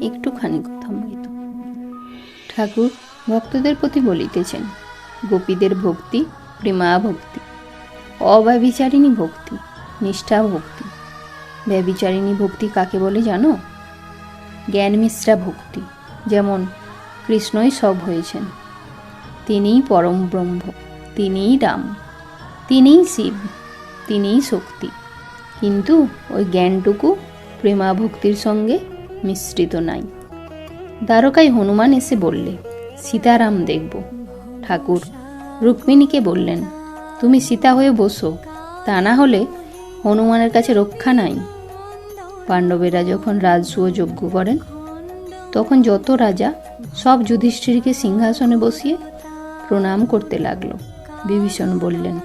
একটুখানি কথামৃত। ঠাকুর ভক্তদের প্রতি বলিতেছেন, গোপীদের ভক্তি প্রেমা ভক্তি, অব্যভিচারিণী ভক্তি, নিষ্ঠা ভক্তি। ব্যভিচারিণী ভক্তি কাকে বলে জানো? জ্ঞান মিশ্রা ভক্তি। যেমন কৃষ্ণই সব হয়েছেন, তিনিই পরম ব্রহ্ম, তিনিই রাম, তিনিই শিব, তিনিই শক্তি, কিন্তু ওই জ্ঞানটুকু প্রেমা ভক্তির সঙ্গে মিশ্রিত নাই। দ্বারকায় হনুমান এসে বললে, সীতারাম দেখব। ঠাকুর রুক্মিণীকে বললেন, তুমি সীতা হয়ে বসো, তা না হলে হনুমানের কাছে রক্ষা নাই। পাণ্ডবেরা যখন রাজসূয় যজ্ঞ করেন, তখন যত রাজা সব যুধিষ্ঠিরকে সিংহাসনে বসিয়ে প্রণাম করতে লাগলো। বিভীষণ বললেন,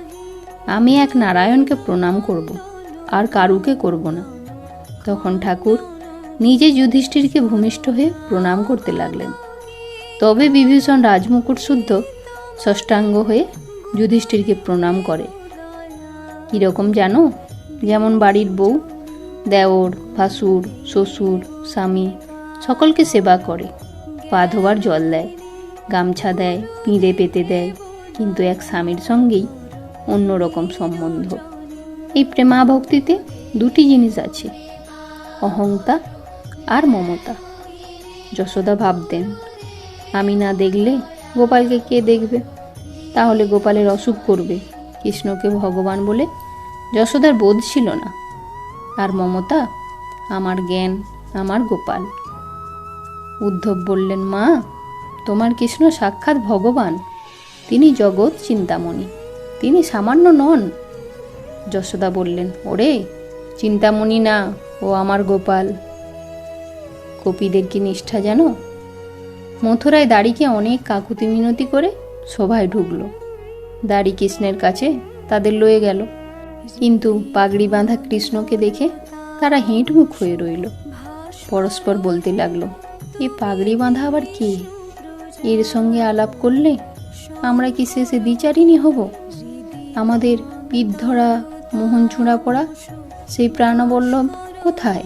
আমি এক নারায়ণকে প্রণাম করব, আর কারুকে করব না। তখন ঠাকুর নিজে যুধিষ্ঠিরকে ভূমিষ্ঠ হয়ে প্রণাম করতে লাগলেন। তবে বিভীষণ রাজমুকুট শুদ্ধ ষষ্ঠাঙ্গ হয়ে যুধিষ্ঠিরকে প্রণাম করে। কীরকম জানো? যেমন বাড়ির বউ দেওর, ভাসুর, শ্বশুর, স্বামী সকলকে সেবা করে, পা ধোবার জল দেয়, গামছা দেয়, পিঁড়ে পেতে দেয়, কিন্তু এক স্বামীর সঙ্গেই অন্যরকম সম্বন্ধ। এই প্রেমা ভক্তিতে দুটি জিনিস আছে, অহংতা আর মমতা। যশোদা ভাবতেন, আমি না দেখলে গোপালকে কে দেখবে? তাহলে গোপালের অসুখ করবে। কৃষ্ণকে ভগবান বলে যশোদার বোধ ছিল না। আর মমতা, আমার জ্ঞান, আমার গোপাল। উদ্ধব বললেন, মা, তোমার কৃষ্ণ সাক্ষাৎ ভগবান, তিনি জগৎ চিন্তামণি, তিনি সামান্য নন। যশোদা বললেন, ওরে চিন্তামণি না, ও আমার গোপাল। গোপীদের কি নিষ্ঠা জানো? মথুরায় দাড়িকে অনেক কাকুতি মিনতি করে সভায় ঢুকলো। দাড়ি কৃষ্ণের কাছে তাদের লয়ে গেল, কিন্তু পাগড়ি বাঁধা কৃষ্ণকে দেখে তারা হেঁট মুখ হয়ে রইল। পরস্পর বলতে লাগলো, এ পাগড়ি বাঁধা আবার কে? এর সঙ্গে আলাপ করলে আমরা কি শেষে দ্বিচারিণী হব? আমাদের পিঠ ধরা, মোহন ছুঁড়া পড়া সেই প্রাণবল্লভ কোথায়?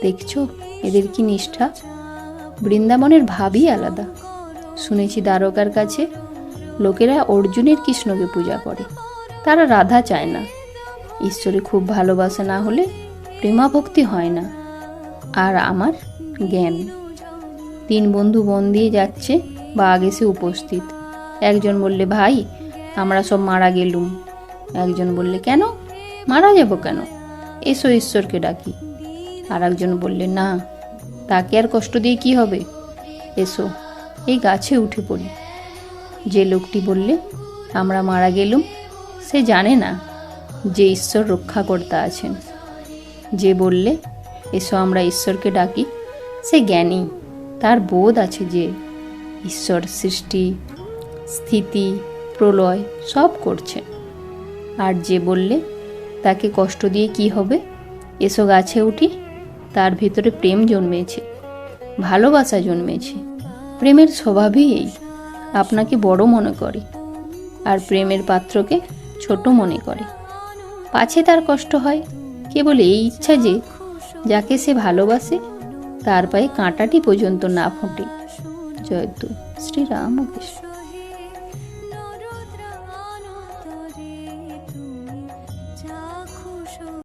দেখছ এদের কি নিষ্ঠা? বৃন্দাবনের ভাবই আলাদা। শুনেছি দ্বারকার কাছে লোকেরা অর্জুনের কৃষ্ণকে পূজা করে, তারা রাধা চায় না। ঈশ্বরে খুব ভালোবাসা না হলে প্রেমা ভক্তি হয় না। আর আমার জ্ঞান। 3 বন্ধু বন দিয়ে যাচ্ছে, বাঘ এসে উপস্থিত। একজন বললে, ভাই আমরা সব মারা গেলুম। একজন বললে, কেন মারা যাব কেন, এসো ঈশ্বরকে ডাকি। আর একজন বললে, না, তাকে আর কষ্ট দিয়ে কি হবে, এসো এই গাছে উঠে পড়ি। যে লোকটি বললে আমরা মারা গেলুম, সে জানে না যে ঈশ্বর রক্ষাকর্তা আছেন। যে বললে এসো আমরা ঈশ্বরকে ডাকি, সে জ্ঞানী, তার বোধ আছে যে ঈশ্বর সৃষ্টি, স্থিতি, প্রলয় সব করছে। আর যে বললে তাকে কষ্ট দিয়ে কি হবে, এসো গাছে উঠি, তার ভিতরে প্রেম জন্মেছে, ভালোবাসা জন্মেছে। প্রেমের স্বভাবই এই, আপনাকে বড় মনে করে আর প্রেমের পাত্রকে ছোট মনে করে। পাছে তার কষ্ট হয়, কেবল এই ইচ্ছা যে যাকে সে ভালোবাসে তার পায়ে কাঁটাটি পর্যন্ত না ফোটে। জয়তু শ্রীরামকৃষ্ণ।